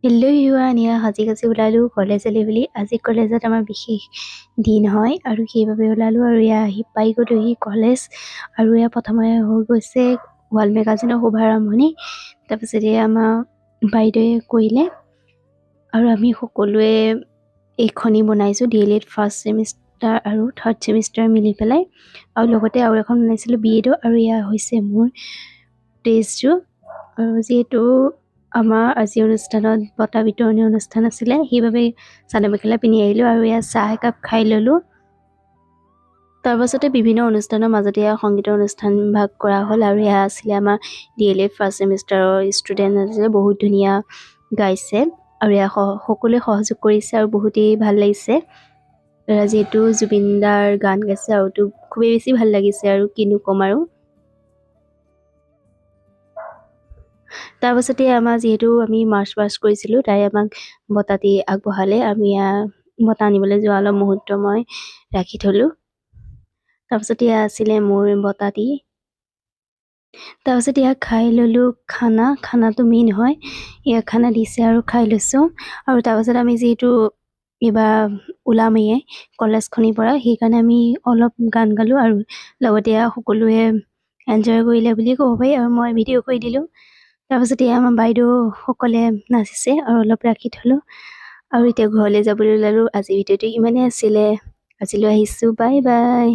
Hello' yuan, সাজি ওলালোঁ কলেজলৈ বুলি। আজি কলেজত আমাৰ বিশেষ দিন হয় আৰু সেইবাবে ওলালোঁ আৰু আহি পাই গ'লোহি কলেজ। আৰু প্ৰথমে হৈ গৈছে ৱাল মেগাজিনৰ শুভাৰম্ভণি। তাৰপিছতে আমাৰ বাইদেৱে কৰিলে আৰু আমি সকলোৱে এইখনি বনাইছোঁ DLED ফাৰ্ষ্ট ছেমিষ্টাৰ আৰু থাৰ্ড ছেমিষ্টাৰ মিলি পেলাই। আৰু লগতে আৰু এখন বনাইছিলোঁ BED। আৰু হৈছে মোৰ টেষ্টযোৰ। আৰু যিহেতু আমাৰ আজি অনুষ্ঠানত বঁটা বিতৰণি অনুষ্ঠান আছিলে, সেইবাবে চাদৰ মেখেলা পিন্ধি আহিলোঁ আৰু চাহ একাপ খাই ল'লোঁ। তাৰপাছতে বিভিন্ন অনুষ্ঠানৰ মাজতে সংগীতৰ অনুষ্ঠান ভাগ কৰা হ'ল। আৰু আছিলে আমাৰ DLED ফাৰ্ষ্ট ছেমিষ্টাৰৰ ষ্টুডেণ্ট আছিলে, বহুত ধুনীয়া গাইছে আৰু সকলোৱে সহযোগ কৰিছে আৰু বহুতেই ভাল লাগিছে। যিহেতু জুবিন দাৰ গান গাইছে আৰুতো খুবেই বেছি ভাল লাগিছে আৰু কিনো ক'ম আৰু। তাৰপাছতে আমাৰ যিহেতু আমি মাৰ্চ পাষ্ট কৰিছিলোঁ, তাই আমাক বঁটাটি আগবঢ়ালে। আমি বঁটা আনিবলৈ যোৱা অলপ মুহূৰ্ত মই ৰাখি থ'লোঁ। তাৰপাছত আছিলে মোৰ বঁটাটি। তাৰপাছত খাই ল'লোঁ খানাটো মেইন হয়। খানা দিছে আৰু খাই লৈছোঁ। আৰু তাৰপাছত আমি যিহেতু এইবাৰ ওলামেই কলেজখনিৰ পৰা, সেইকাৰণে আমি অলপ গান গালোঁ আৰু লগতে সকলোৱে এনজয় কৰিলে বুলিয়ে ক'ব পাৰি। আৰু মই ভিডিঅ' কৰি দিলোঁ। তাৰপাছত আমাৰ বাইদেউসকলে নাচিছে আৰু অলপ ৰাখি থ'লোঁ। আৰু এতিয়া ঘৰলৈ যাবলৈ ওলালোঁ। আজি ভিডিঅ'টো ইমানেই আছিলে। আজিলৈ আহিছোঁ, বাই বাই।